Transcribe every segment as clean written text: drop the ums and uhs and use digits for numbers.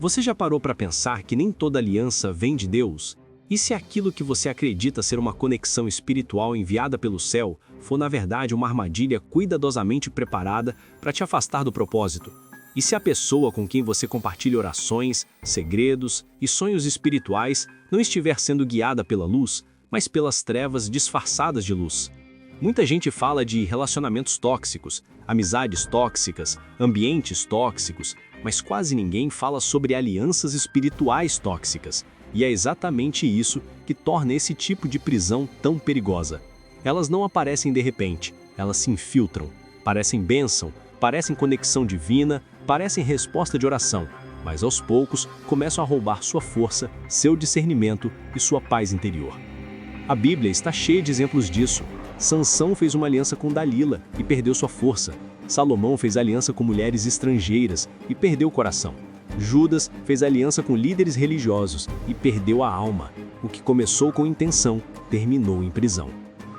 Você já parou para pensar que nem toda aliança vem de Deus? E se aquilo que você acredita ser uma conexão espiritual enviada pelo céu for na verdade uma armadilha cuidadosamente preparada para te afastar do propósito? E se a pessoa com quem você compartilha orações, segredos e sonhos espirituais não estiver sendo guiada pela luz, mas pelas trevas disfarçadas de luz? Muita gente fala de relacionamentos tóxicos, amizades tóxicas, ambientes tóxicos, mas quase ninguém fala sobre alianças espirituais tóxicas. E é exatamente isso que torna esse tipo de prisão tão perigosa. Elas não aparecem de repente, elas se infiltram, parecem bênção, parecem conexão divina, parecem resposta de oração, mas aos poucos começam a roubar sua força, seu discernimento e sua paz interior. A Bíblia está cheia de exemplos disso. Sansão fez uma aliança com Dalila e perdeu sua força. Salomão fez aliança com mulheres estrangeiras e perdeu o coração. Judas fez aliança com líderes religiosos e perdeu a alma. O que começou com intenção, terminou em prisão.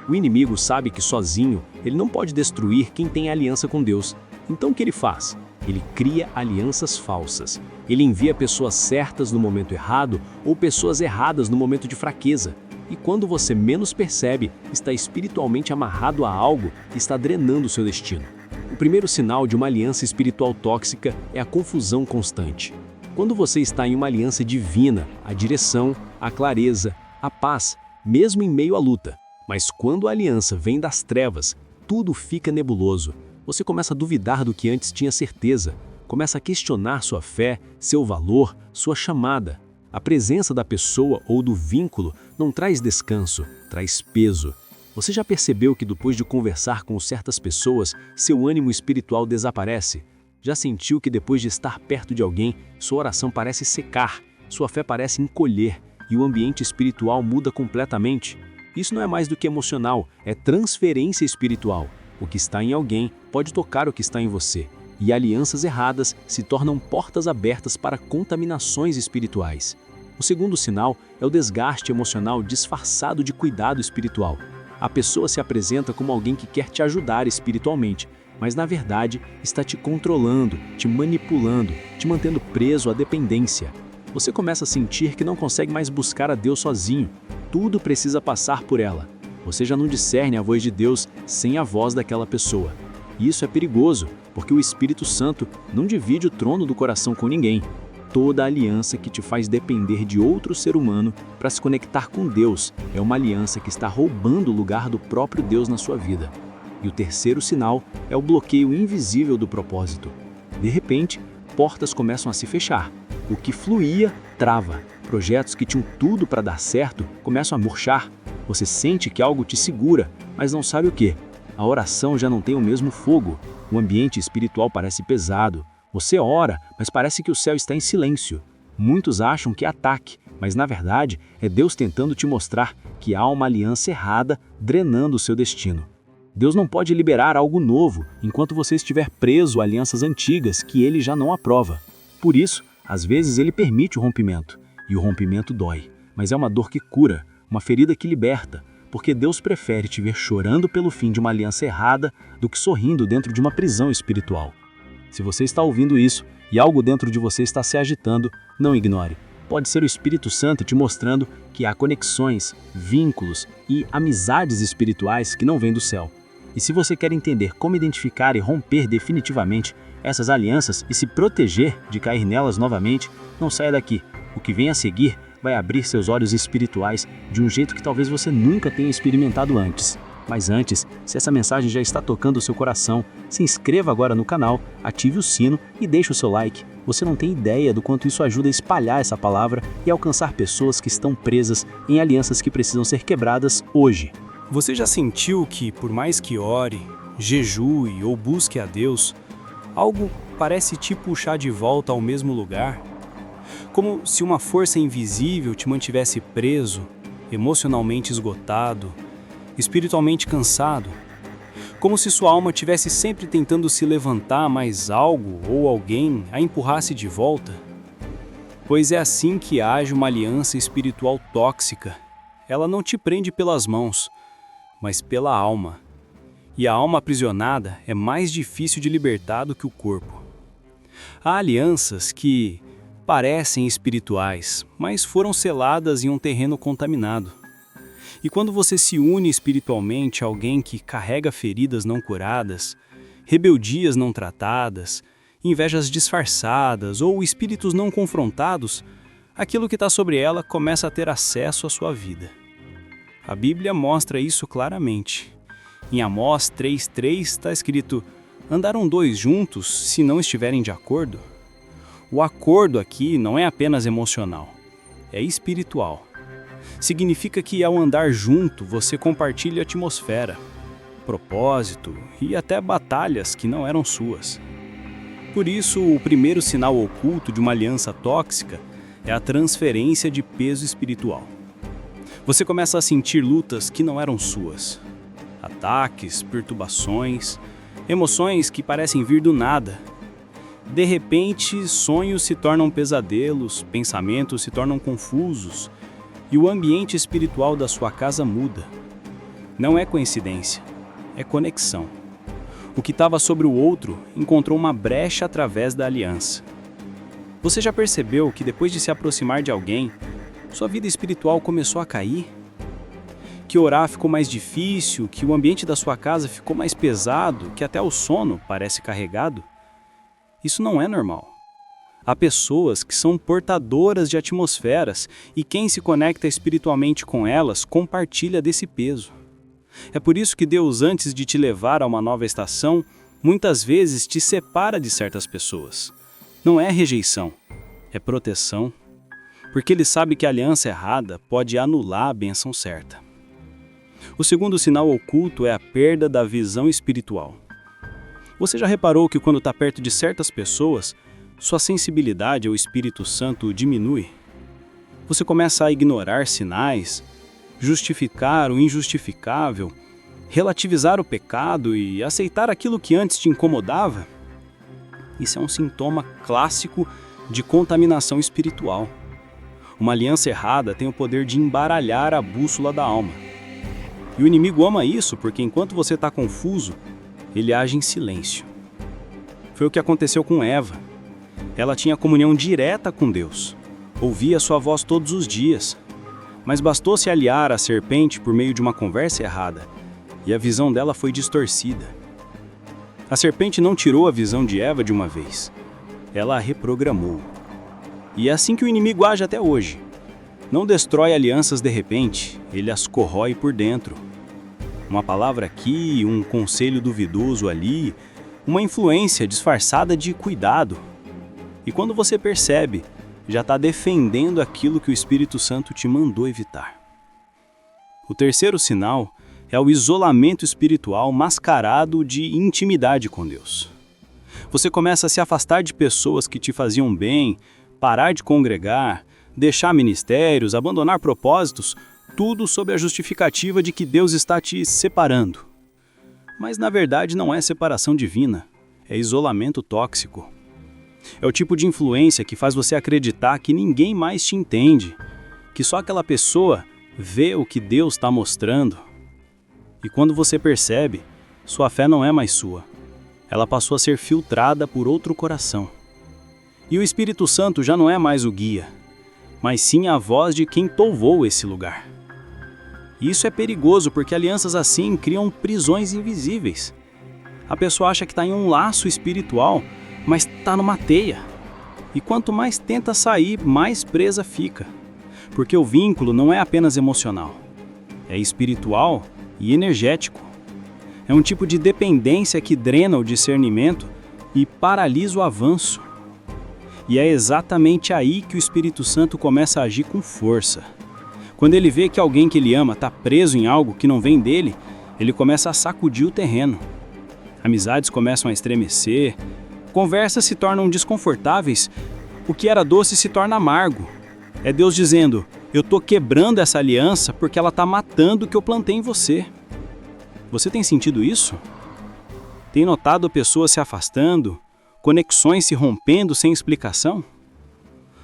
O inimigo sabe que sozinho ele não pode destruir quem tem aliança com Deus. Então o que ele faz? Ele cria alianças falsas. Ele envia pessoas certas no momento errado ou pessoas erradas no momento de fraqueza. E quando você menos percebe, está espiritualmente amarrado a algo que está drenando seu destino. O primeiro sinal de uma aliança espiritual tóxica é a confusão constante. Quando você está em uma aliança divina, a direção, a clareza, a paz, mesmo em meio à luta. Mas quando a aliança vem das trevas, tudo fica nebuloso. Você começa a duvidar do que antes tinha certeza, começa a questionar sua fé, seu valor, sua chamada. A presença da pessoa ou do vínculo não traz descanso, traz peso. Você já percebeu que depois de conversar com certas pessoas, seu ânimo espiritual desaparece? Já sentiu que depois de estar perto de alguém, sua oração parece secar, sua fé parece encolher e o ambiente espiritual muda completamente? Isso não é mais do que emocional, é transferência espiritual. O que está em alguém pode tocar o que está em você. E alianças erradas se tornam portas abertas para contaminações espirituais. O segundo sinal é o desgaste emocional disfarçado de cuidado espiritual. A pessoa se apresenta como alguém que quer te ajudar espiritualmente, mas na verdade está te controlando, te manipulando, te mantendo preso à dependência. Você começa a sentir que não consegue mais buscar a Deus sozinho. Tudo precisa passar por ela. Você já não discerne a voz de Deus sem a voz daquela pessoa. E isso é perigoso, porque o Espírito Santo não divide o trono do coração com ninguém. Toda aliança que te faz depender de outro ser humano para se conectar com Deus é uma aliança que está roubando o lugar do próprio Deus na sua vida. E o terceiro sinal é o bloqueio invisível do propósito. De repente, portas começam a se fechar. O que fluía, trava. Projetos que tinham tudo para dar certo começam a murchar. Você sente que algo te segura, mas não sabe o que. A oração já não tem o mesmo fogo. O ambiente espiritual parece pesado. Você ora, mas parece que o céu está em silêncio. Muitos acham que é ataque, mas na verdade é Deus tentando te mostrar que há uma aliança errada drenando o seu destino. Deus não pode liberar algo novo enquanto você estiver preso a alianças antigas que Ele já não aprova. Por isso, às vezes Ele permite o rompimento. E o rompimento dói, mas é uma dor que cura, uma ferida que liberta, porque Deus prefere te ver chorando pelo fim de uma aliança errada do que sorrindo dentro de uma prisão espiritual. Se você está ouvindo isso e algo dentro de você está se agitando, não ignore. Pode ser o Espírito Santo te mostrando que há conexões, vínculos e amizades espirituais que não vêm do céu. E se você quer entender como identificar e romper definitivamente essas alianças e se proteger de cair nelas novamente, não saia daqui. O que vem a seguir vai abrir seus olhos espirituais de um jeito que talvez você nunca tenha experimentado antes. Mas antes, se essa mensagem já está tocando o seu coração, se inscreva agora no canal, ative o sino e deixe o seu like. Você não tem ideia do quanto isso ajuda a espalhar essa palavra e alcançar pessoas que estão presas em alianças que precisam ser quebradas hoje. Você já sentiu que, por mais que ore, jejue ou busque a Deus, algo parece te puxar de volta ao mesmo lugar? Como se uma força invisível te mantivesse preso, emocionalmente esgotado, espiritualmente cansado? Como se sua alma estivesse sempre tentando se levantar, mas algo ou alguém a empurrasse de volta? Pois é assim que age uma aliança espiritual tóxica. Ela não te prende pelas mãos, mas pela alma. E a alma aprisionada é mais difícil de libertar do que o corpo. Há alianças que, parecem espirituais, mas foram seladas em um terreno contaminado. E quando você se une espiritualmente a alguém que carrega feridas não curadas, rebeldias não tratadas, invejas disfarçadas ou espíritos não confrontados, aquilo que está sobre ela começa a ter acesso à sua vida. A Bíblia mostra isso claramente. Em Amós 3,3 está escrito: andarão dois juntos se não estiverem de acordo? O acordo aqui não é apenas emocional, é espiritual. Significa que ao andar junto você compartilha atmosfera, propósito e até batalhas que não eram suas. Por isso, o primeiro sinal oculto de uma aliança tóxica é a transferência de peso espiritual. Você começa a sentir lutas que não eram suas. Ataques, perturbações, emoções que parecem vir do nada. De repente, sonhos se tornam pesadelos, pensamentos se tornam confusos e o ambiente espiritual da sua casa muda. Não é coincidência, é conexão. O que estava sobre o outro encontrou uma brecha através da aliança. Você já percebeu que depois de se aproximar de alguém, sua vida espiritual começou a cair? Que orar ficou mais difícil, que o ambiente da sua casa ficou mais pesado, que até o sono parece carregado? Isso não é normal. Há pessoas que são portadoras de atmosferas e quem se conecta espiritualmente com elas compartilha desse peso. É por isso que Deus, antes de te levar a uma nova estação, muitas vezes te separa de certas pessoas. Não é rejeição, é proteção. Porque Ele sabe que a aliança errada pode anular a bênção certa. O segundo sinal oculto é a perda da visão espiritual. Você já reparou que quando está perto de certas pessoas, sua sensibilidade ao Espírito Santo diminui? Você começa a ignorar sinais, justificar o injustificável, relativizar o pecado e aceitar aquilo que antes te incomodava? Isso é um sintoma clássico de contaminação espiritual. Uma aliança errada tem o poder de embaralhar a bússola da alma. E o inimigo ama isso porque enquanto você está confuso, ele age em silêncio. Foi o que aconteceu com Eva. Ela tinha comunhão direta com Deus, ouvia sua voz todos os dias, mas bastou se aliar à serpente por meio de uma conversa errada, e a visão dela foi distorcida. A serpente não tirou a visão de Eva de uma vez, ela a reprogramou. E é assim que o inimigo age até hoje. Não destrói alianças de repente, ele as corrói por dentro. Uma palavra aqui, um conselho duvidoso ali, uma influência disfarçada de cuidado. E quando você percebe, já está defendendo aquilo que o Espírito Santo te mandou evitar. O terceiro sinal é o isolamento espiritual mascarado de intimidade com Deus. Você começa a se afastar de pessoas que te faziam bem, parar de congregar, deixar ministérios, abandonar propósitos, tudo sob a justificativa de que Deus está te separando. Mas na verdade não é separação divina, é isolamento tóxico. É o tipo de influência que faz você acreditar que ninguém mais te entende, que só aquela pessoa vê o que Deus está mostrando. E quando você percebe, sua fé não é mais sua. Ela passou a ser filtrada por outro coração. E o Espírito Santo já não é mais o guia, mas sim a voz de quem povoou esse lugar. E isso é perigoso porque alianças assim criam prisões invisíveis. A pessoa acha que está em um laço espiritual, mas está numa teia. E quanto mais tenta sair, mais presa fica. Porque o vínculo não é apenas emocional, é espiritual e energético. É um tipo de dependência que drena o discernimento e paralisa o avanço. E é exatamente aí que o Espírito Santo começa a agir com força. Quando ele vê que alguém que ele ama está preso em algo que não vem dele, ele começa a sacudir o terreno. Amizades começam a estremecer, conversas se tornam desconfortáveis, o que era doce se torna amargo. É Deus dizendo, eu estou quebrando essa aliança porque ela está matando o que eu plantei em você. Você tem sentido isso? Tem notado pessoas se afastando, conexões se rompendo sem explicação?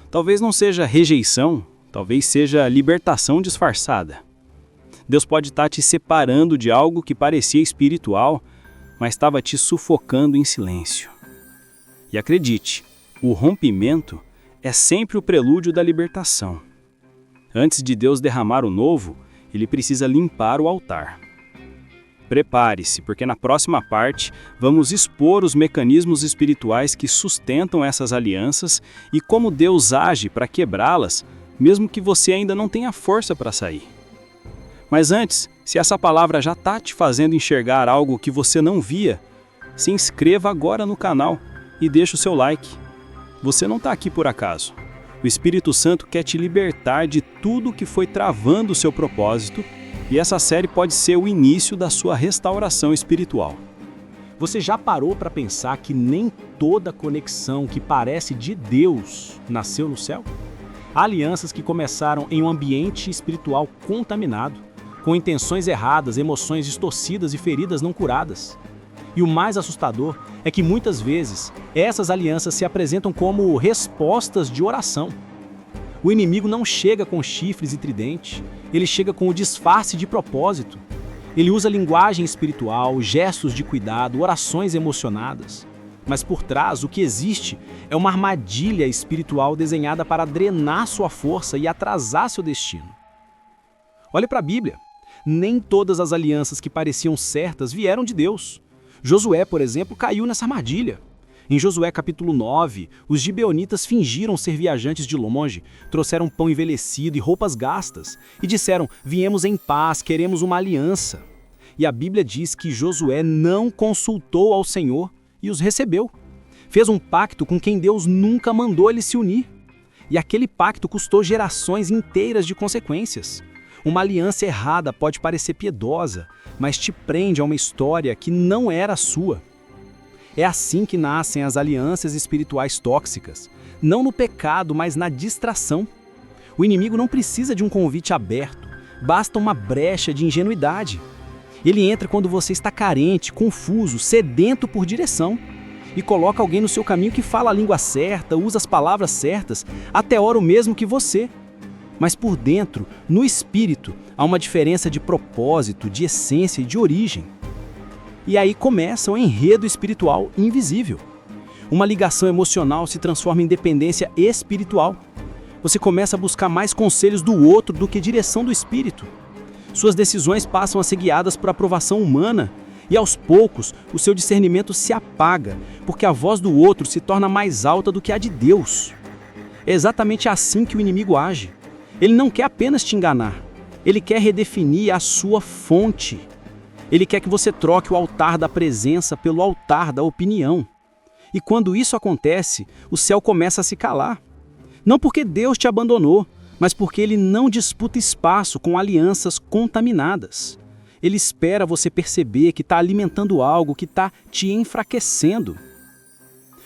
Talvez não seja rejeição, talvez seja libertação disfarçada. Deus pode estar te separando de algo que parecia espiritual, mas estava te sufocando em silêncio. E acredite, o rompimento é sempre o prelúdio da libertação. Antes de Deus derramar o novo, ele precisa limpar o altar. Prepare-se, porque na próxima parte vamos expor os mecanismos espirituais que sustentam essas alianças e como Deus age para quebrá-las, mesmo que você ainda não tenha força para sair. Mas antes, se essa palavra já está te fazendo enxergar algo que você não via, se inscreva agora no canal e deixe o seu like. Você não está aqui por acaso. O Espírito Santo quer te libertar de tudo que foi travando o seu propósito, e essa série pode ser o início da sua restauração espiritual. Você já parou para pensar que nem toda conexão que parece de Deus nasceu no céu? Há alianças que começaram em um ambiente espiritual contaminado, com intenções erradas, emoções distorcidas e feridas não curadas. E o mais assustador é que muitas vezes essas alianças se apresentam como respostas de oração. O inimigo não chega com chifres e tridente, ele chega com o disfarce de propósito. Ele usa linguagem espiritual, gestos de cuidado, orações emocionadas. Mas por trás, o que existe é uma armadilha espiritual desenhada para drenar sua força e atrasar seu destino. Olhe para a Bíblia. Nem todas as alianças que pareciam certas vieram de Deus. Josué, por exemplo, caiu nessa armadilha. Em Josué capítulo 9, os gibeonitas fingiram ser viajantes de longe, trouxeram pão envelhecido e roupas gastas, e disseram: viemos em paz, queremos uma aliança. E a Bíblia diz que Josué não consultou ao Senhor e os recebeu. Fez um pacto com quem Deus nunca mandou ele se unir. E aquele pacto custou gerações inteiras de consequências. Uma aliança errada pode parecer piedosa, mas te prende a uma história que não era sua. É assim que nascem as alianças espirituais tóxicas, não no pecado, mas na distração. O inimigo não precisa de um convite aberto, basta uma brecha de ingenuidade. Ele entra quando você está carente, confuso, sedento por direção, e coloca alguém no seu caminho que fala a língua certa, usa as palavras certas, até ora o mesmo que você. Mas por dentro, no espírito, há uma diferença de propósito, de essência e de origem. E aí começa o enredo espiritual invisível. Uma ligação emocional se transforma em dependência espiritual. Você começa a buscar mais conselhos do outro do que direção do espírito. Suas decisões passam a ser guiadas por aprovação humana e aos poucos o seu discernimento se apaga, porque a voz do outro se torna mais alta do que a de Deus. É exatamente assim que o inimigo age. Ele não quer apenas te enganar, ele quer redefinir a sua fonte. Ele quer que você troque o altar da presença pelo altar da opinião. E quando isso acontece, o céu começa a se calar. Não porque Deus te abandonou, mas porque ele não disputa espaço com alianças contaminadas. Ele espera você perceber que está alimentando algo que está te enfraquecendo.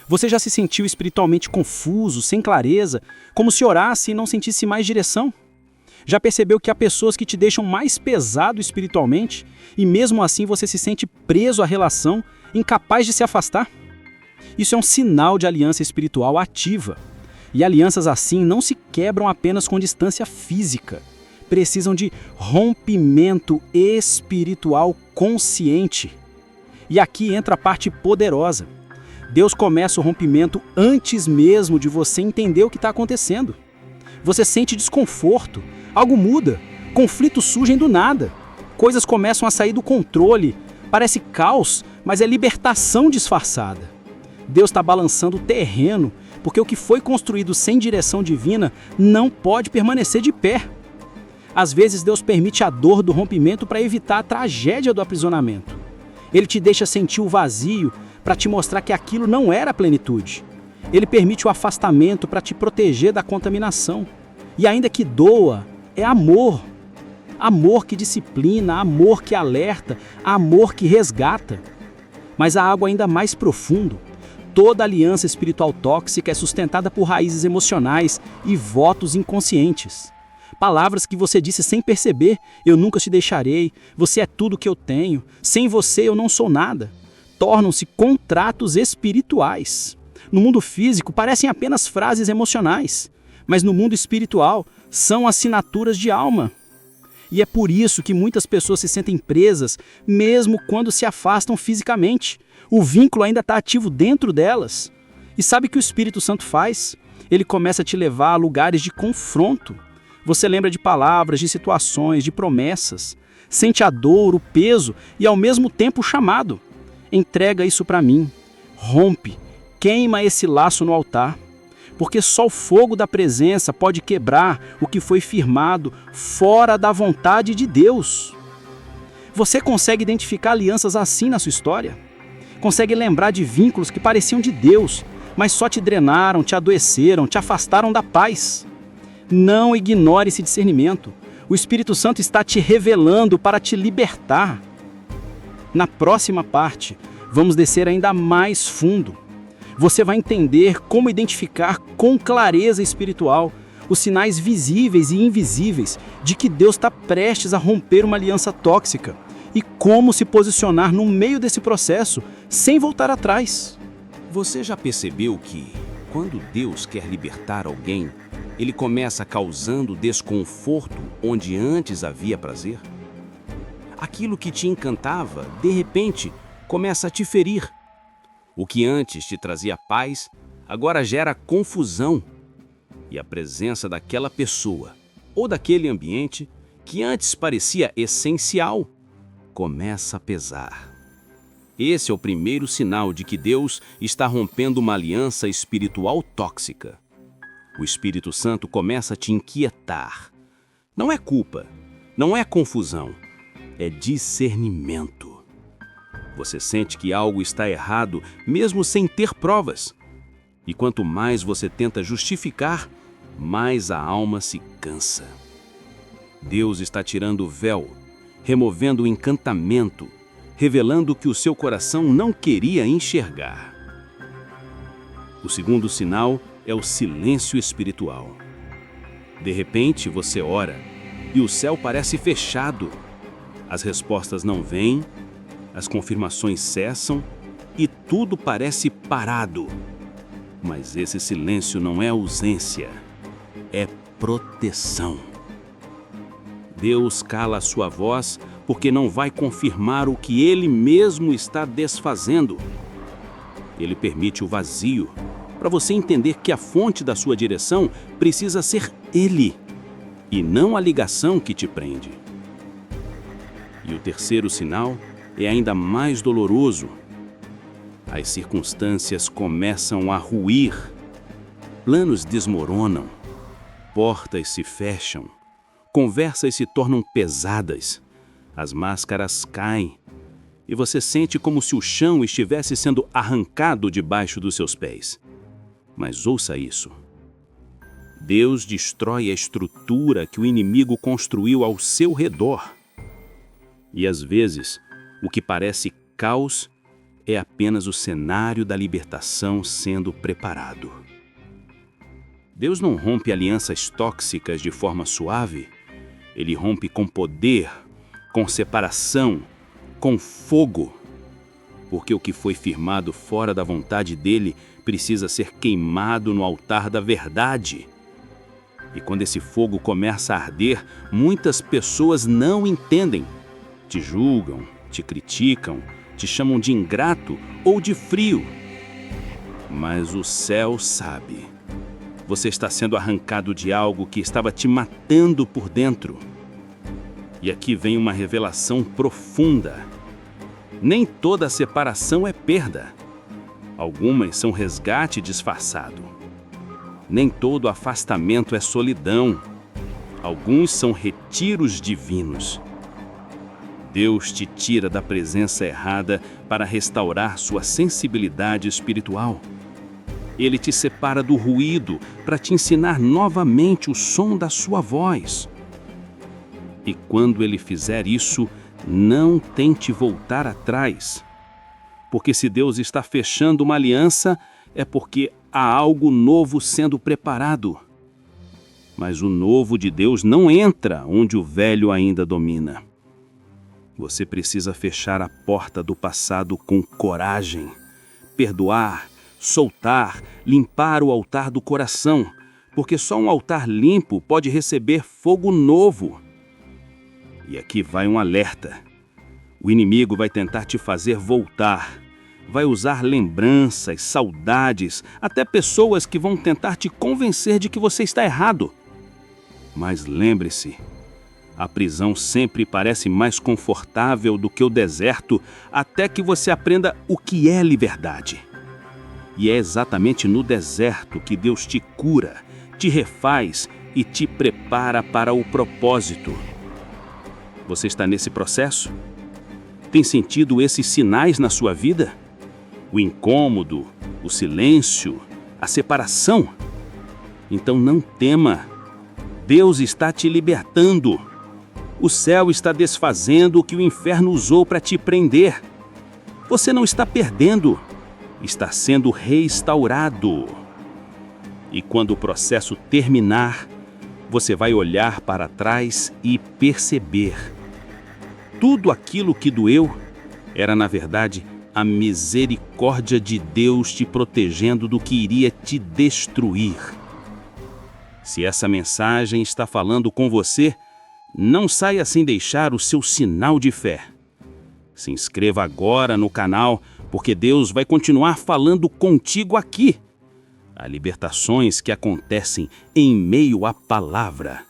Você já se sentiu espiritualmente confuso, sem clareza, como se orasse e não sentisse mais direção? Já percebeu que há pessoas que te deixam mais pesado espiritualmente e mesmo assim você se sente preso à relação, incapaz de se afastar? Isso é um sinal de aliança espiritual ativa. E alianças assim não se quebram apenas com distância física. Precisam de rompimento espiritual consciente. E aqui entra a parte poderosa. Deus começa o rompimento antes mesmo de você entender o que está acontecendo. Você sente desconforto, algo muda, conflitos surgem do nada, coisas começam a sair do controle, parece caos, mas é libertação disfarçada. Deus está balançando o terreno, porque o que foi construído sem direção divina não pode permanecer de pé. Às vezes Deus permite a dor do rompimento para evitar a tragédia do aprisionamento. Ele te deixa sentir o vazio para te mostrar que aquilo não era a plenitude. Ele permite o afastamento para te proteger da contaminação. E ainda que doa, é amor. Amor que disciplina, amor que alerta, amor que resgata. Mas há algo ainda mais profundo. Toda aliança espiritual tóxica é sustentada por raízes emocionais e votos inconscientes. Palavras que você disse sem perceber: eu nunca te deixarei, você é tudo que eu tenho, sem você eu não sou nada. Tornam-se contratos espirituais. No mundo físico parecem apenas frases emocionais, mas no mundo espiritual são assinaturas de alma. E é por isso que muitas pessoas se sentem presas, mesmo quando se afastam fisicamente. O vínculo ainda está ativo dentro delas. E sabe o que o Espírito Santo faz? Ele começa a te levar a lugares de confronto. Você lembra de palavras, de situações, de promessas. Sente a dor, o peso e ao mesmo tempo o chamado. Entrega isso para mim. Rompe, queima esse laço no altar. Porque só o fogo da presença pode quebrar o que foi firmado fora da vontade de Deus. Você consegue identificar alianças assim na sua história? Consegue lembrar de vínculos que pareciam de Deus, mas só te drenaram, te adoeceram, te afastaram da paz? Não ignore esse discernimento. O Espírito Santo está te revelando para te libertar. Na próxima parte, vamos descer ainda mais fundo. Você vai entender como identificar com clareza espiritual os sinais visíveis e invisíveis de que Deus está prestes a romper uma aliança tóxica e como se posicionar no meio desse processo sem voltar atrás. Você já percebeu que, quando Deus quer libertar alguém, Ele começa causando desconforto onde antes havia prazer? Aquilo que te encantava, de repente, começa a te ferir. O que antes te trazia paz, agora gera confusão. E a presença daquela pessoa ou daquele ambiente, que antes parecia essencial, começa a pesar. Esse é o primeiro sinal de que Deus está rompendo uma aliança espiritual tóxica. O Espírito Santo começa a te inquietar. Não é culpa, não é confusão, é discernimento. Você sente que algo está errado mesmo sem ter provas. E quanto mais você tenta justificar, mais a alma se cansa. Deus está tirando o véu, removendo o encantamento, revelando o que o seu coração não queria enxergar. O segundo sinal é o silêncio espiritual. De repente, você ora e o céu parece fechado. As respostas não vêm, as confirmações cessam e tudo parece parado. Mas esse silêncio não é ausência, é proteção. Deus cala a sua voz porque não vai confirmar o que Ele mesmo está desfazendo. Ele permite o vazio para você entender que a fonte da sua direção precisa ser Ele e não a ligação que te prende. E o terceiro sinal é ainda mais doloroso. As circunstâncias começam a ruir, planos desmoronam, portas se fecham, conversas se tornam pesadas, as máscaras caem e você sente como se o chão estivesse sendo arrancado debaixo dos seus pés. Mas ouça isso. Deus destrói a estrutura que o inimigo construiu ao seu redor. E às vezes, o que parece caos é apenas o cenário da libertação sendo preparado. Deus não rompe alianças tóxicas de forma suave. Ele rompe com poder, com separação, com fogo. Porque o que foi firmado fora da vontade dele precisa ser queimado no altar da verdade. E quando esse fogo começa a arder, muitas pessoas não entendem. Te julgam, te criticam, te chamam de ingrato ou de frio. Mas o céu sabe. Você está sendo arrancado de algo que estava te matando por dentro. E aqui vem uma revelação profunda. Nem toda separação é perda. Algumas são resgate disfarçado. Nem todo afastamento é solidão. Alguns são retiros divinos. Deus te tira da presença errada para restaurar sua sensibilidade espiritual. Ele te separa do ruído para te ensinar novamente o som da sua voz. E quando Ele fizer isso, não tente voltar atrás. Porque se Deus está fechando uma aliança, é porque há algo novo sendo preparado. Mas o novo de Deus não entra onde o velho ainda domina. Você precisa fechar a porta do passado com coragem, perdoar, soltar, limpar o altar do coração, porque só um altar limpo pode receber fogo novo. E aqui vai um alerta. O inimigo vai tentar te fazer voltar, vai usar lembranças, saudades, até pessoas que vão tentar te convencer de que você está errado. Mas lembre-se, a prisão sempre parece mais confortável do que o deserto, até que você aprenda o que é liberdade. E é exatamente no deserto que Deus te cura, te refaz e te prepara para o propósito. Você está nesse processo? Tem sentido esses sinais na sua vida? O incômodo, o silêncio, a separação? Então não tema. Deus está te libertando. O céu está desfazendo o que o inferno usou para te prender. Você não está perdendo, está sendo restaurado. E quando o processo terminar, você vai olhar para trás e perceber. Tudo aquilo que doeu era, na verdade, a misericórdia de Deus te protegendo do que iria te destruir. Se essa mensagem está falando com você, não saia sem deixar o seu sinal de fé. Se inscreva agora no canal, porque Deus vai continuar falando contigo aqui. Há libertações que acontecem em meio à palavra.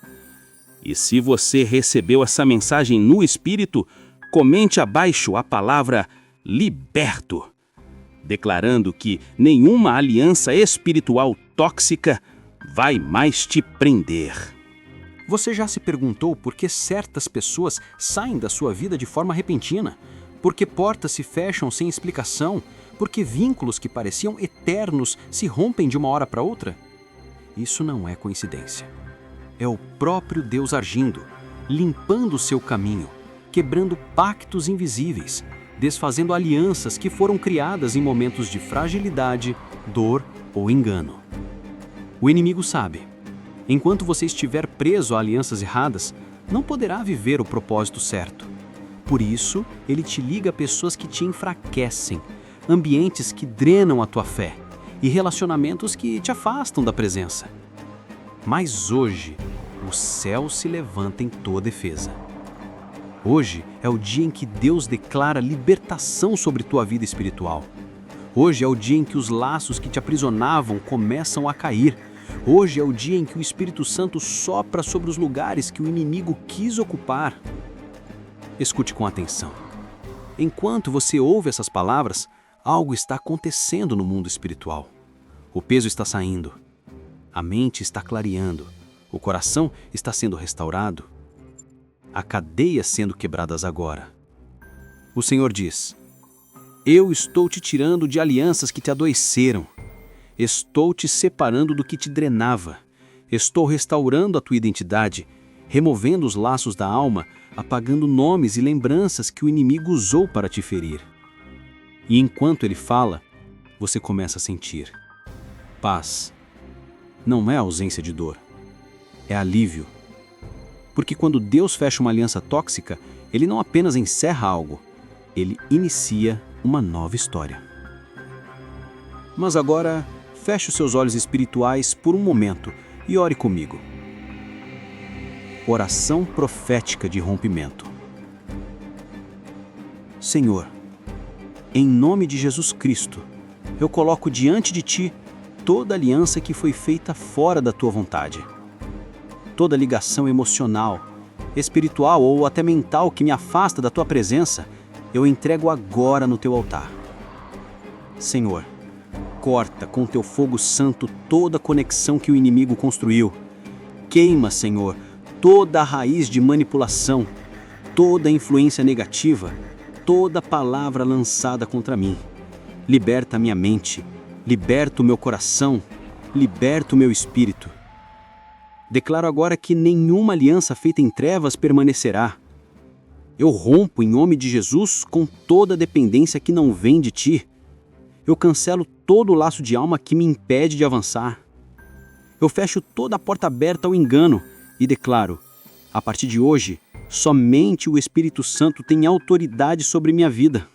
E se você recebeu essa mensagem no Espírito, comente abaixo a palavra liberto, declarando que nenhuma aliança espiritual tóxica vai mais te prender. Você já se perguntou por que certas pessoas saem da sua vida de forma repentina? Por que portas se fecham sem explicação? Por que vínculos que pareciam eternos se rompem de uma hora para outra? Isso não é coincidência. É o próprio Deus agindo, limpando o seu caminho, quebrando pactos invisíveis, desfazendo alianças que foram criadas em momentos de fragilidade, dor ou engano. O inimigo sabe. Enquanto você estiver preso a alianças erradas, não poderá viver o propósito certo. Por isso, ele te liga a pessoas que te enfraquecem, ambientes que drenam a tua fé e relacionamentos que te afastam da presença. Mas hoje, o céu se levanta em tua defesa. Hoje é o dia em que Deus declara libertação sobre tua vida espiritual. Hoje é o dia em que os laços que te aprisionavam começam a cair. Hoje é o dia em que o Espírito Santo sopra sobre os lugares que o inimigo quis ocupar. Escute com atenção. Enquanto você ouve essas palavras, algo está acontecendo no mundo espiritual. O peso está saindo. A mente está clareando. O coração está sendo restaurado. Há cadeias sendo quebradas agora. O Senhor diz: Eu estou te tirando de alianças que te adoeceram. Estou te separando do que te drenava. Estou restaurando a tua identidade, removendo os laços da alma, apagando nomes e lembranças que o inimigo usou para te ferir. E enquanto ele fala, você começa a sentir paz. Não é ausência de dor, é alívio. Porque quando Deus fecha uma aliança tóxica, ele não apenas encerra algo, ele inicia uma nova história. Mas agora, feche os seus olhos espirituais por um momento e ore comigo. Oração profética de rompimento. Senhor, em nome de Jesus Cristo, eu coloco diante de Ti toda aliança que foi feita fora da Tua vontade. Toda ligação emocional, espiritual ou até mental que me afasta da Tua presença, eu entrego agora no Teu altar. Senhor, corta com Teu fogo santo toda a conexão que o inimigo construiu. Queima, Senhor, toda a raiz de manipulação, toda a influência negativa, toda palavra lançada contra mim. Liberta minha mente, liberta o meu coração, liberta o meu espírito. Declaro agora que nenhuma aliança feita em trevas permanecerá. Eu rompo em nome de Jesus com toda dependência que não vem de Ti. Eu cancelo todo o laço de alma que me impede de avançar. Eu fecho toda a porta aberta ao engano e declaro, a partir de hoje, somente o Espírito Santo tem autoridade sobre minha vida.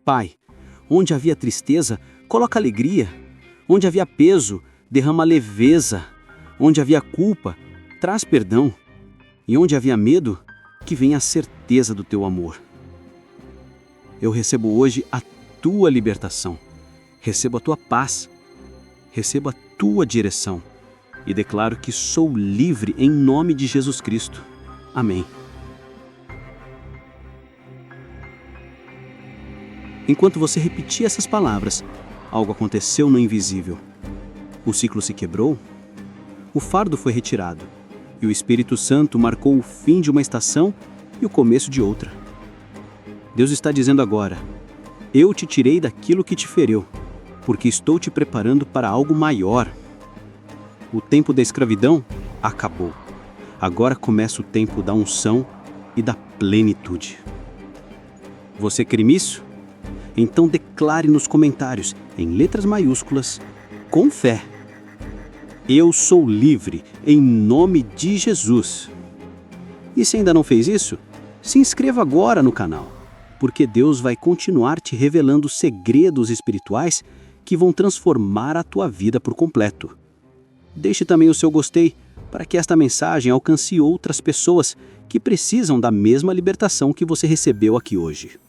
Pai, onde havia tristeza, coloca alegria. Onde havia peso, derrama leveza. Onde havia culpa, traz perdão. E onde havia medo, que venha a certeza do Teu amor. Eu recebo hoje a tua libertação, recebo a tua paz, recebo a tua direção e declaro que sou livre em nome de Jesus Cristo. Amém. Enquanto você repetia essas palavras, algo aconteceu no invisível. O ciclo se quebrou, o fardo foi retirado, e o Espírito Santo marcou o fim de uma estação e o começo de outra. Deus está dizendo agora: eu te tirei daquilo que te feriu, porque estou te preparando para algo maior. O tempo da escravidão acabou. Agora começa o tempo da unção e da plenitude. Você crê nisso? Então declare nos comentários, em letras maiúsculas, com fé: eu sou livre em nome de Jesus. E se ainda não fez isso, se inscreva agora no canal, porque Deus vai continuar te revelando segredos espirituais que vão transformar a tua vida por completo. Deixe também o seu gostei para que esta mensagem alcance outras pessoas que precisam da mesma libertação que você recebeu aqui hoje.